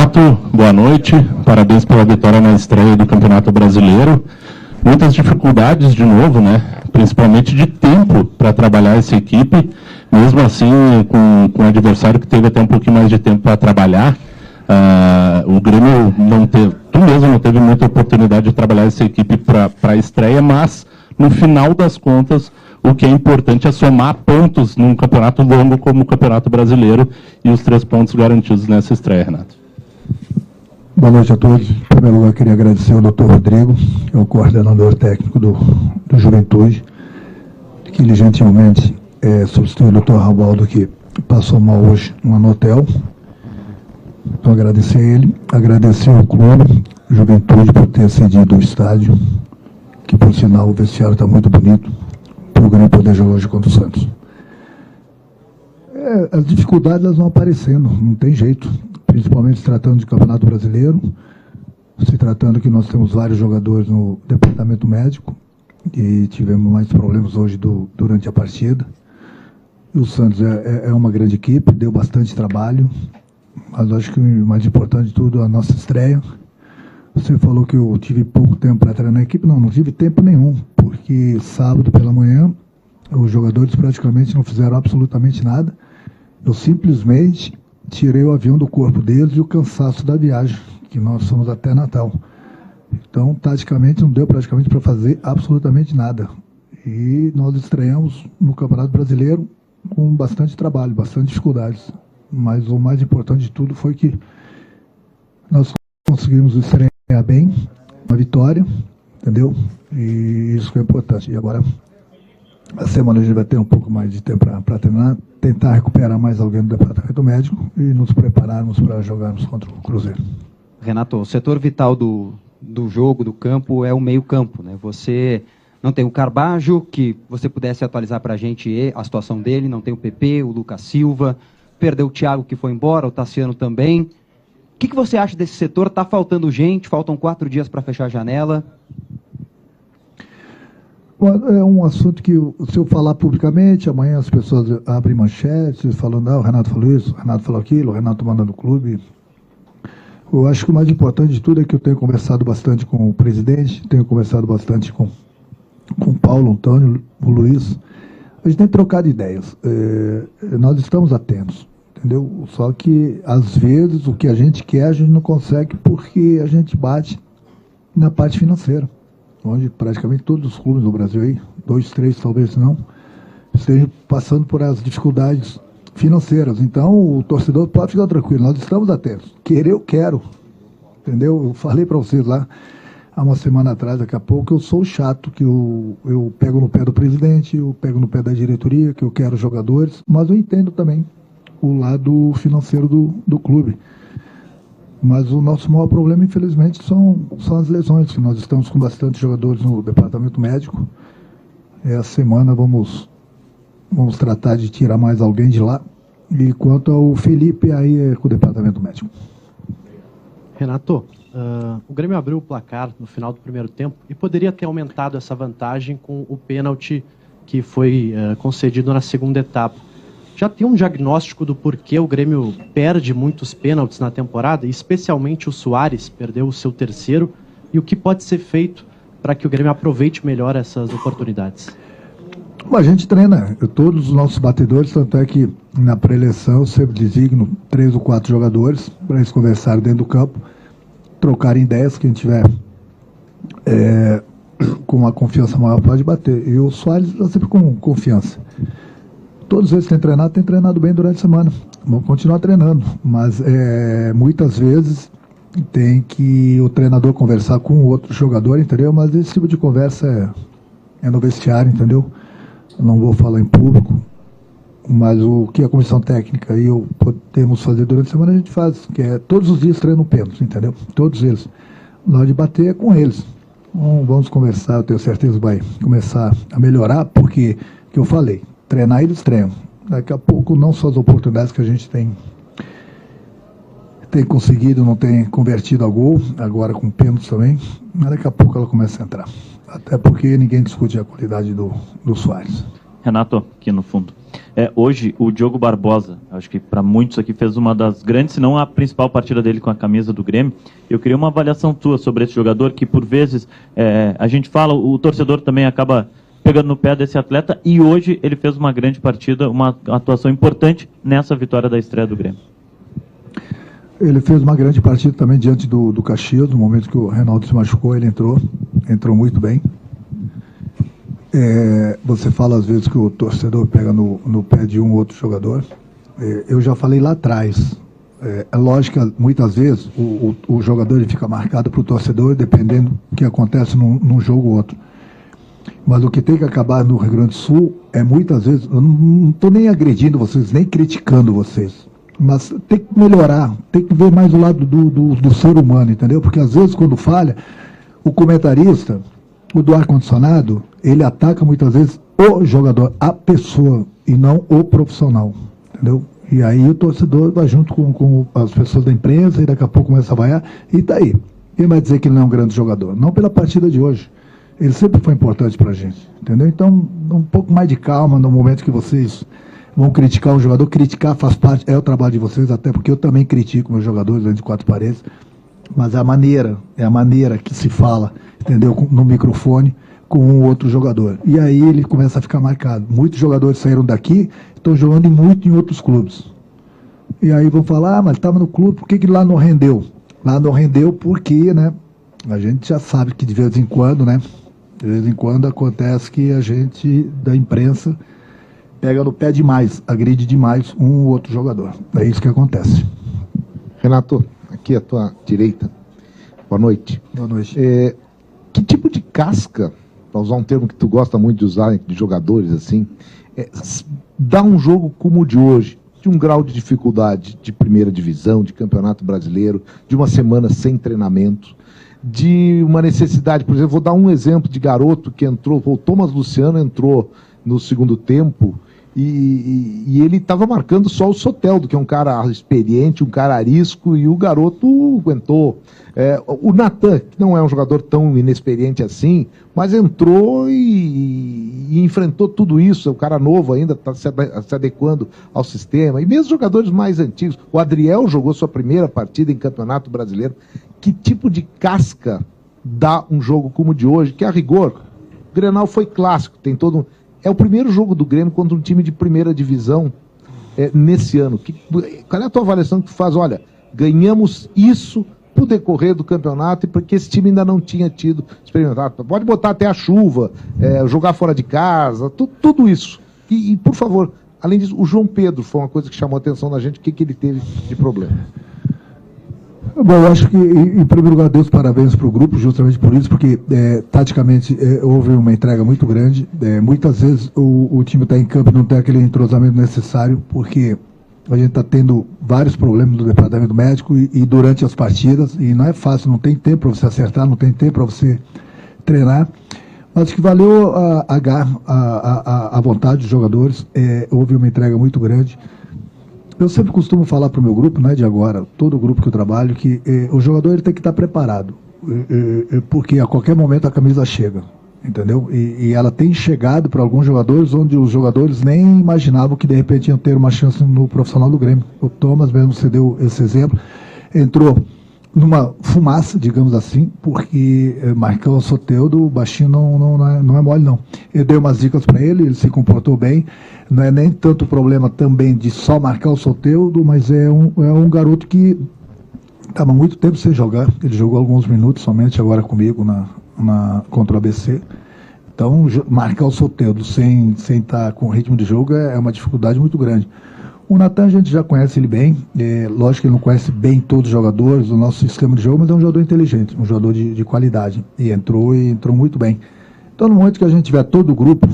Renato, boa noite. Parabéns pela vitória na estreia do Campeonato Brasileiro. Muitas dificuldades de novo, né? Principalmente de tempo para trabalhar essa equipe. Mesmo assim, com um adversário que teve até um pouquinho mais de tempo para trabalhar, o Grêmio não teve, tu mesmo não teve muita oportunidade de trabalhar essa equipe para a estreia, mas no final das contas, o que é importante é somar pontos num campeonato longo como o Campeonato Brasileiro e os 3 pontos garantidos nessa estreia, Renato. Boa noite a todos. Em primeiro lugar, queria agradecer ao Dr. Rodrigo, que é o coordenador técnico do Juventude, que ele gentilmente substituiu o Dr. Rabaldo, que passou mal hoje no hotel. Então, agradecer a ele, agradecer ao clube, Juventude, por ter cedido o estádio, que, por sinal, o vestiário está muito bonito, para o Grêmio poder jogar hoje contra o Santos. As dificuldades elas vão aparecendo, não tem jeito, principalmente se tratando de Campeonato Brasileiro, se tratando que nós temos vários jogadores no departamento médico, e tivemos mais problemas hoje durante a partida. E o Santos é uma grande equipe, deu bastante trabalho, mas acho que o mais importante de tudo é a nossa estreia. Você falou que eu tive pouco tempo para treinar a equipe. Não tive tempo nenhum, porque sábado pela manhã os jogadores praticamente não fizeram absolutamente nada. Eu simplesmente tirei o avião do corpo deles e o cansaço da viagem, que nós somos até Natal. Então, taticamente, não deu praticamente para fazer absolutamente nada. E nós estreamos no Campeonato Brasileiro com bastante trabalho, bastante dificuldades. Mas o mais importante de tudo foi que nós conseguimos estrear bem, uma vitória, entendeu? E isso que é importante. E agora, a semana a gente vai ter um pouco mais de tempo para treinar, tentar recuperar mais alguém do departamento médico e nos prepararmos para jogarmos contra o Cruzeiro. Renato, o setor vital do jogo, do campo, é o meio-campo, né? Você não tem o Carbajo, que você pudesse atualizar para a gente a situação dele, não tem o PP, o Lucas Silva, perdeu o Thiago, que foi embora, o Tassiano também. O que você acha desse setor? Está faltando gente, faltam 4 dias para fechar a janela. É um assunto que, se eu falar publicamente, amanhã as pessoas abrem manchetes falando, o Renato falou isso, o Renato falou aquilo, o Renato manda no clube. Eu acho que o mais importante de tudo é que eu tenho conversado bastante com o presidente, tenho conversado bastante com o Paulo, Antônio, o Luiz. A gente tem trocado ideias. Nós estamos atentos, entendeu? Só que, às vezes, o que a gente quer, a gente não consegue porque a gente bate na parte financeira, onde praticamente todos os clubes do Brasil, aí, 2, 3 talvez não, estejam passando por as dificuldades financeiras. Então, o torcedor pode ficar tranquilo, nós estamos atentos. Querer, eu quero, entendeu? Eu falei para vocês lá, há uma semana atrás, daqui a pouco, eu sou chato, que eu pego no pé do presidente, eu pego no pé da diretoria, que eu quero jogadores, mas eu entendo também o lado financeiro do clube. Mas o nosso maior problema, infelizmente, são as lesões, que nós estamos com bastante jogadores no departamento médico. Essa semana vamos tratar de tirar mais alguém de lá. E quanto ao Felipe, aí é com o departamento médico. Renato, o Grêmio abriu o placar no final do primeiro tempo e poderia ter aumentado essa vantagem com o pênalti que foi concedido na segunda etapa. Já tem um diagnóstico do porquê o Grêmio perde muitos pênaltis na temporada, e especialmente o Soares perdeu o seu terceiro, e o que pode ser feito para que o Grêmio aproveite melhor essas oportunidades? A gente treina, todos os nossos batedores, tanto é que na pré-eleição eu sempre designo 3 ou 4 jogadores para eles conversarem dentro do campo, trocarem ideias, quem tiver com uma confiança maior pode bater. E o Soares está sempre com confiança. Todos eles têm treinado bem durante a semana. Vão continuar treinando, mas muitas vezes tem que o treinador conversar com o outro jogador, entendeu? Mas esse tipo de conversa é no vestiário, entendeu? Não vou falar em público, mas o que a comissão técnica e eu podemos fazer durante a semana, a gente faz, que é todos os dias treino pênalti, entendeu? Todos eles. Na hora de bater é com eles. Então, vamos conversar, eu tenho certeza que vai começar a melhorar, porque, que eu falei, treinar eles treinam. Daqui a pouco, não só as oportunidades que a gente tem conseguido, não tem convertido a gol, agora com pênalti também, mas daqui a pouco ela começa a entrar. Até porque ninguém discute a qualidade do Soares. Renato, aqui no fundo. Hoje, o Diogo Barbosa, acho que para muitos aqui fez uma das grandes, se não a principal partida dele com a camisa do Grêmio. Eu queria uma avaliação tua sobre esse jogador, que por vezes a gente fala, o torcedor também acaba pegando no pé desse atleta, e hoje ele fez uma grande partida, uma atuação importante nessa vitória da estreia do Grêmio. Ele fez uma grande partida também diante do Caxias, no momento que o Reinaldo se machucou, ele entrou muito bem. Você fala às vezes que o torcedor pega no pé de um ou outro jogador. Eu já falei lá atrás. É lógico que muitas vezes o jogador ele fica marcado para o torcedor, dependendo do que acontece num jogo ou outro. Mas o que tem que acabar no Rio Grande do Sul é muitas vezes, eu não estou nem agredindo vocês, nem criticando vocês, mas tem que melhorar, tem que ver mais o lado do ser humano, entendeu? Porque às vezes quando falha, o comentarista, o do ar-condicionado, ele ataca muitas vezes o jogador, a pessoa, e não o profissional, entendeu? E aí o torcedor vai junto com as pessoas da imprensa e daqui a pouco começa a vaiar, e tá aí. Quem vai dizer que ele não é um grande jogador? Não pela partida de hoje. Ele sempre foi importante pra gente, entendeu? Então, um pouco mais de calma no momento que vocês vão criticar um jogador. Criticar faz parte, é o trabalho de vocês, até porque eu também critico meus jogadores dentro de quatro paredes, mas é a maneira que se fala, entendeu? No microfone com um outro jogador. E aí ele começa a ficar marcado. Muitos jogadores saíram daqui, estão jogando muito em outros clubes. E aí vão falar, mas estava no clube, por que lá não rendeu? Lá não rendeu porque, né? A gente já sabe que de vez em quando, né? De vez em quando acontece que a gente, da imprensa, pega no pé demais, agride demais um ou outro jogador. É isso que acontece. Renato, aqui à tua direita. Boa noite. Boa noite. Que tipo de casca, para usar um termo que tu gosta muito de usar de jogadores assim, dá um jogo como o de hoje, de um grau de dificuldade de primeira divisão, de campeonato brasileiro, de uma semana sem treinamento, de uma necessidade, por exemplo, vou dar um exemplo de garoto que entrou, o Thomas Luciano entrou no segundo tempo e ele estava marcando só o Soteldo, que é um cara experiente, um cara arisco, e o garoto aguentou. O Natan, que não é um jogador tão inexperiente assim, mas entrou e enfrentou tudo isso. É um cara novo ainda, está se adequando ao sistema. E mesmo jogadores mais antigos. O Adriel jogou sua primeira partida em Campeonato Brasileiro. Que tipo de casca dá um jogo como o de hoje? Que a rigor, o Grenal foi clássico, tem todo é o primeiro jogo do Grêmio contra um time de primeira divisão nesse ano. Qual é a tua avaliação que tu faz? Olha, ganhamos isso pro decorrer do campeonato e porque esse time ainda não tinha tido experimentado. Pode botar até a chuva, jogar fora de casa, tudo isso. E, por favor, além disso, o João Pedro foi uma coisa que chamou a atenção da gente. O que ele teve de problema? Bom, eu acho que, em primeiro lugar, Deus parabéns para o grupo, justamente por isso, porque, taticamente, houve uma entrega muito grande. Muitas vezes o time está em campo e não tem aquele entrosamento necessário, porque a gente está tendo vários problemas no departamento médico e durante as partidas, e não é fácil, não tem tempo para você acertar, não tem tempo para você treinar. Mas que valeu a vontade dos jogadores, houve uma entrega muito grande. Eu sempre costumo falar para o meu grupo, não é de agora, todo o grupo que eu trabalho, que o jogador ele tem que estar preparado, porque a qualquer momento a camisa chega, entendeu? E ela tem chegado para alguns jogadores, onde os jogadores nem imaginavam que de repente iam ter uma chance no profissional do Grêmio. O Thomas mesmo, você deu esse exemplo, entrou numa fumaça, digamos assim, porque marcar o Soteldo, o baixinho não é mole, não. Eu dei umas dicas para ele se comportou bem. Não é nem tanto problema também de só marcar o Soteldo, mas é um garoto que estava muito tempo sem jogar. Ele jogou alguns minutos somente agora comigo contra o ABC. Então, marcar o Soteldo sem estar com ritmo de jogo é uma dificuldade muito grande. O Natan, a gente já conhece ele bem, lógico que ele não conhece bem todos os jogadores do nosso sistema de jogo, mas é um jogador inteligente, um jogador de qualidade, e entrou muito bem. Então, no momento que a gente tiver todo o grupo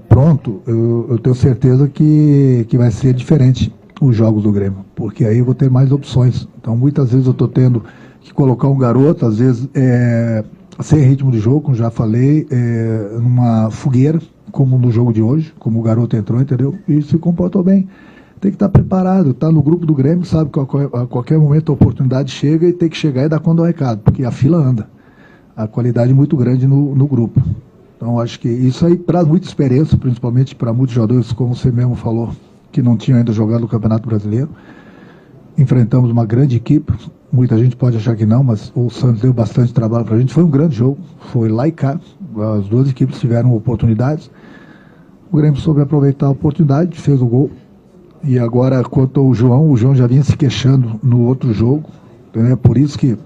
pronto, eu tenho certeza que vai ser diferente os jogos do Grêmio, porque aí eu vou ter mais opções. Então, muitas vezes eu estou tendo que colocar um garoto, às vezes sem ritmo de jogo, como já falei, numa fogueira, como no jogo de hoje, como o garoto entrou, entendeu? E se comportou bem. Tem que estar preparado, está no grupo do Grêmio, sabe que a qualquer momento a oportunidade chega e tem que chegar e dar conta do recado, porque a fila anda. A qualidade é muito grande no grupo. Então, acho que isso aí traz muita experiência, principalmente para muitos jogadores, como você mesmo falou, que não tinham ainda jogado o Campeonato Brasileiro. Enfrentamos uma grande equipe, muita gente pode achar que não, mas o Santos deu bastante trabalho para a gente. Foi um grande jogo, foi lá e cá, as duas equipes tiveram oportunidades. O Grêmio soube aproveitar a oportunidade, fez o gol. E agora, quanto ao João, o João já vinha se queixando no outro jogo, né? Por isso que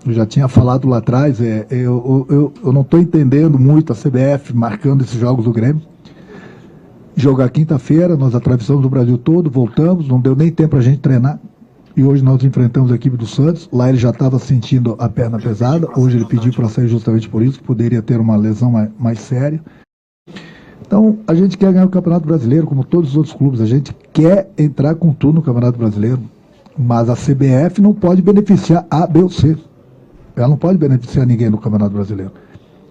eu já tinha falado lá atrás, eu não estou entendendo muito a CBF marcando esses jogos do Grêmio. Jogar quinta-feira, nós atravessamos o Brasil todo, voltamos, não deu nem tempo para a gente treinar. E hoje nós enfrentamos a equipe do Santos. Lá ele já estava sentindo a perna pesada. Hoje ele pediu para sair justamente por isso, que poderia ter uma lesão mais séria. Então, a gente quer ganhar o Campeonato Brasileiro, como todos os outros clubes. A gente quer entrar com tudo no Campeonato Brasileiro. Mas a CBF não pode beneficiar A, B ou C. Ela não pode beneficiar ninguém no Campeonato Brasileiro.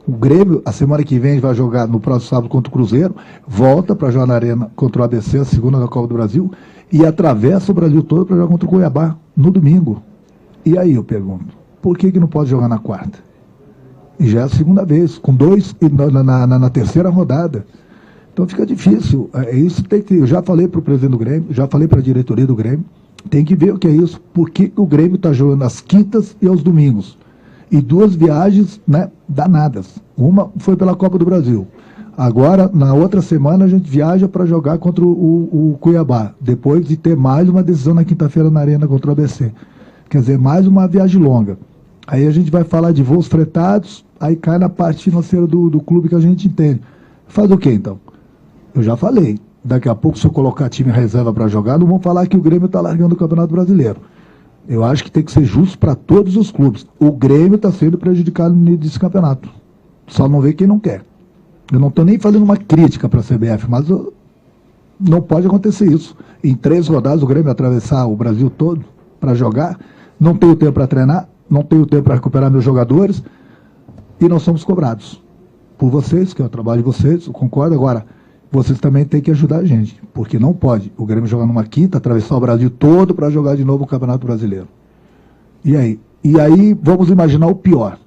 O Grêmio, a semana que vem, vai jogar no próximo sábado contra o Cruzeiro, volta para jogar na Arena contra o ABC, a segunda da Copa do Brasil, e atravessa o Brasil todo para jogar contra o Cuiabá no domingo. E aí eu pergunto, por que não pode jogar na quarta? E já é a segunda vez, com 2 na terceira rodada. Então fica difícil. Isso tem que, eu já falei para o presidente do Grêmio, já falei para a diretoria do Grêmio, tem que ver o que é isso. Por que o Grêmio está jogando às quintas e aos domingos? E 2 viagens, né, danadas. Uma foi pela Copa do Brasil. Agora, na outra semana, a gente viaja para jogar contra o Cuiabá. Depois de ter mais uma decisão na quinta-feira na Arena contra o ABC. Quer dizer, mais uma viagem longa. Aí a gente vai falar de voos fretados, aí cai na parte financeira do clube que a gente entende. Faz o quê, então? Eu já falei. Daqui a pouco, se eu colocar time em reserva para jogar, não vão falar que o Grêmio está largando o Campeonato Brasileiro. Eu acho que tem que ser justo para todos os clubes. O Grêmio está sendo prejudicado nesse campeonato. Só não vê quem não quer. Eu não estou nem fazendo uma crítica para a CBF, mas não pode acontecer isso. Em 3 rodadas, o Grêmio atravessar o Brasil todo para jogar, não tenho tempo para treinar, não tenho tempo para recuperar meus jogadores, e nós somos cobrados por vocês, que é o trabalho de vocês, eu concordo. Agora, vocês também têm que ajudar a gente, porque não pode o Grêmio jogar numa quinta, atravessar o Brasil todo para jogar de novo o Campeonato Brasileiro. E aí? E aí, vamos imaginar o pior.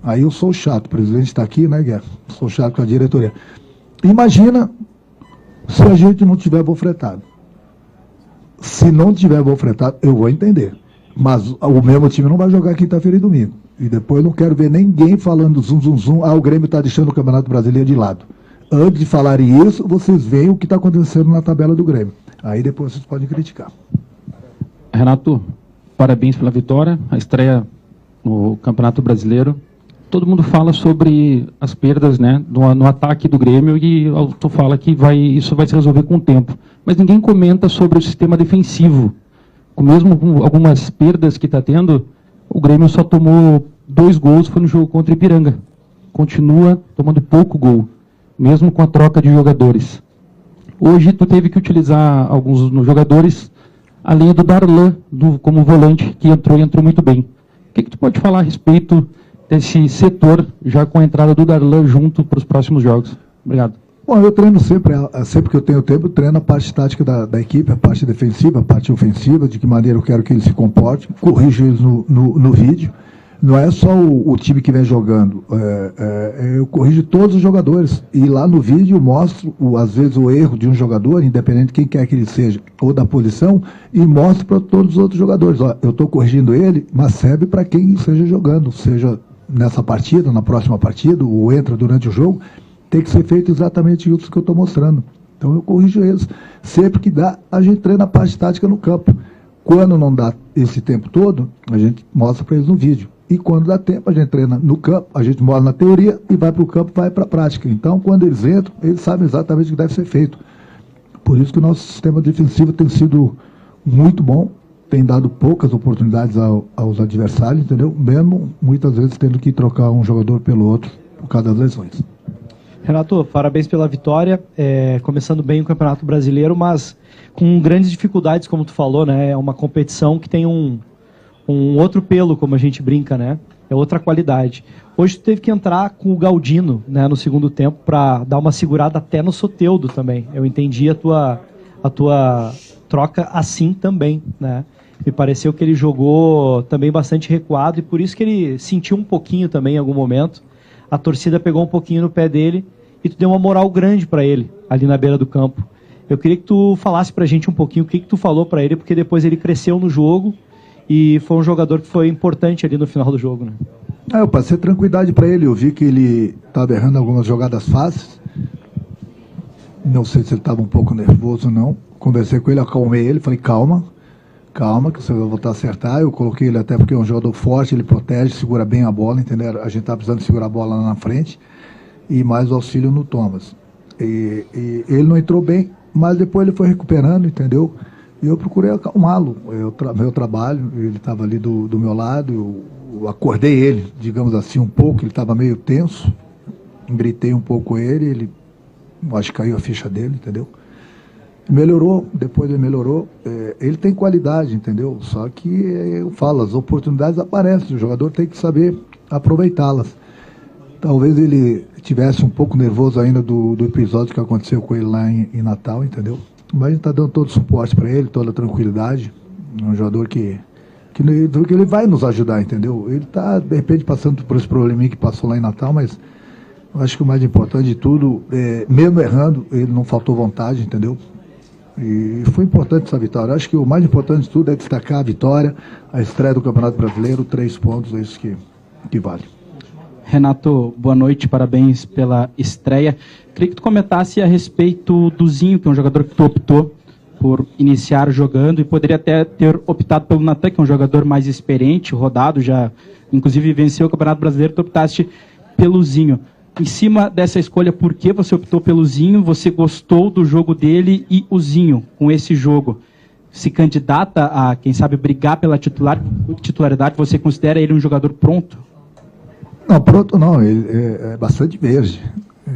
Aí eu sou chato, o presidente está aqui, né, Guerra? Sou chato com a diretoria. Imagina se a gente não tiver voo fretado. Se não tiver voo fretado, eu vou entender. Mas o mesmo time não vai jogar quinta-feira e domingo. E depois não quero ver ninguém falando zum, zum, zum, o Grêmio está deixando o Campeonato Brasileiro de lado. Antes de falarem isso, vocês veem o que está acontecendo na tabela do Grêmio. Aí depois vocês podem criticar. Renato, parabéns pela vitória, a estreia no Campeonato Brasileiro. Todo mundo fala sobre as perdas, né, no ataque do Grêmio, e tu fala que isso vai se resolver com o tempo. Mas ninguém comenta sobre o sistema defensivo. Mesmo com algumas perdas que está tendo, o Grêmio só tomou 2 gols, foi no jogo contra o Ipiranga. Continua tomando pouco gol, mesmo com a troca de jogadores. Hoje tu teve que utilizar alguns jogadores, além do Darlan, como volante, que entrou muito bem. O que tu pode falar a respeito desse setor, já com a entrada do Darlan junto para os próximos jogos? Obrigado. Bom, eu treino sempre que eu tenho tempo, eu treino a parte tática da equipe, a parte defensiva, a parte ofensiva, de que maneira eu quero que eles se comportem, corrijo eles no vídeo. Não é só o time que vem jogando, eu corrijo todos os jogadores, e lá no vídeo eu mostro, às vezes, o erro de um jogador, independente de quem quer que ele seja, ou da posição, e mostro para todos os outros jogadores. Ó, eu estou corrigindo ele, mas serve para quem esteja jogando, seja nessa partida, na próxima partida, ou entra durante o jogo, tem que ser feito exatamente isso que eu estou mostrando. Então eu corrijo eles. Sempre que dá, a gente treina a parte tática no campo. Quando não dá esse tempo todo, a gente mostra para eles no vídeo. E quando dá tempo, a gente treina no campo, a gente mostra na teoria e vai para o campo, vai para a prática. Então, quando eles entram, eles sabem exatamente o que deve ser feito. Por isso que o nosso sistema defensivo tem sido muito bom, tem dado poucas oportunidades aos adversários, entendeu? Mesmo, muitas vezes, tendo que trocar um jogador pelo outro por causa das lesões. Renato, parabéns pela vitória, começando bem o Campeonato Brasileiro, mas com grandes dificuldades, como tu falou, né? É uma competição que tem um outro pelo, como a gente brinca, né? É outra qualidade. Hoje tu teve que entrar com o Galdino, né, no segundo tempo, para dar uma segurada até no Soteldo também. Eu entendi a tua troca assim também, né? Me pareceu que ele jogou também bastante recuado, e por isso que ele sentiu um pouquinho também em algum momento. A torcida pegou um pouquinho no pé dele, e tu deu uma moral grande para ele ali na beira do campo. Eu queria que tu falasse pra gente um pouquinho o que tu falou para ele, porque depois ele cresceu no jogo e foi um jogador que foi importante ali no final do jogo, né? Eu passei tranquilidade para ele, eu vi que ele estava errando algumas jogadas fáceis. Não sei se ele estava um pouco nervoso ou não. Conversei com ele, acalmei ele, falei, calma, que você vai voltar a acertar. Eu coloquei ele até porque é um jogador forte, ele protege, segura bem a bola, entendeu? A gente tá precisando segurar a bola lá na frente. E mais o auxílio no Thomas. E ele não entrou bem, mas depois ele foi recuperando, entendeu? E eu procurei acalmá-lo. Meu trabalho, ele estava ali do meu lado, eu acordei ele, digamos assim, um pouco, ele estava meio tenso. Gritei um pouco com ele, acho que caiu a ficha dele, entendeu? Melhorou, depois ele melhorou. Ele tem qualidade, entendeu? Só que eu falo, as oportunidades aparecem, o jogador tem que saber aproveitá-las. Talvez ele tivesse um pouco nervoso ainda do episódio que aconteceu com ele lá em Natal, entendeu? Mas a gente está dando todo o suporte para ele, toda a tranquilidade. É um jogador que ele vai nos ajudar, entendeu? Ele está, de repente, passando por esse probleminha que passou lá em Natal, mas eu acho que o mais importante de tudo, mesmo errando, ele não faltou vontade, entendeu? E foi importante essa vitória. Eu acho que o mais importante de tudo é destacar a vitória, a estreia do Campeonato Brasileiro, 3 pontos, é isso que vale. Renato, boa noite, parabéns pela estreia. Queria que tu comentasse a respeito do Zinho, que é um jogador que tu optou por iniciar jogando e poderia até ter optado pelo Natan, que é um jogador mais experiente, rodado, já inclusive venceu o Campeonato Brasileiro, tu optaste pelo Zinho. Em cima dessa escolha, por que você optou pelo Zinho? Você gostou do jogo dele e o Zinho, com esse jogo, se candidata a, quem sabe, brigar pela titularidade? Você considera ele um jogador pronto? Não, pronto não, ele é bastante verde,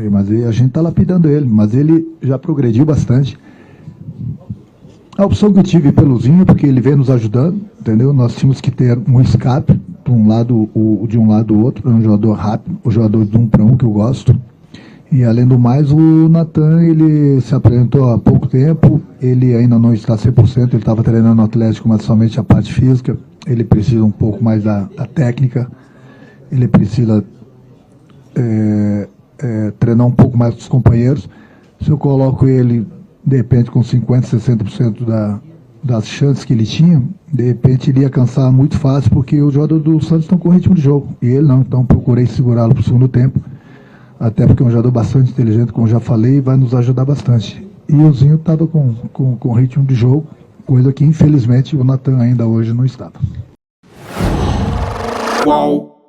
mas a gente está lapidando ele, mas ele já progrediu bastante. A opção que eu tive pelo Zinho, porque ele vem nos ajudando, entendeu? Nós tínhamos que ter um escape de um lado do outro, um jogador rápido, o jogador de 1 para 1 que eu gosto. E além do mais, o Natan, ele se apresentou há pouco tempo, ele ainda não está 100%, ele estava treinando no Atlético, mas somente a parte física, ele precisa um pouco mais da técnica. Ele precisa treinar um pouco mais com os companheiros. Se eu coloco ele, de repente, com 50%, 60% das chances que ele tinha, de repente ele ia cansar muito fácil, porque os jogadores do Santos estão com ritmo de jogo. E ele não, então procurei segurá-lo para o segundo tempo. Até porque é um jogador bastante inteligente, como já falei, e vai nos ajudar bastante. E o Zinho estava com ritmo de jogo, coisa que, infelizmente, o Natan ainda hoje não estava. Qual?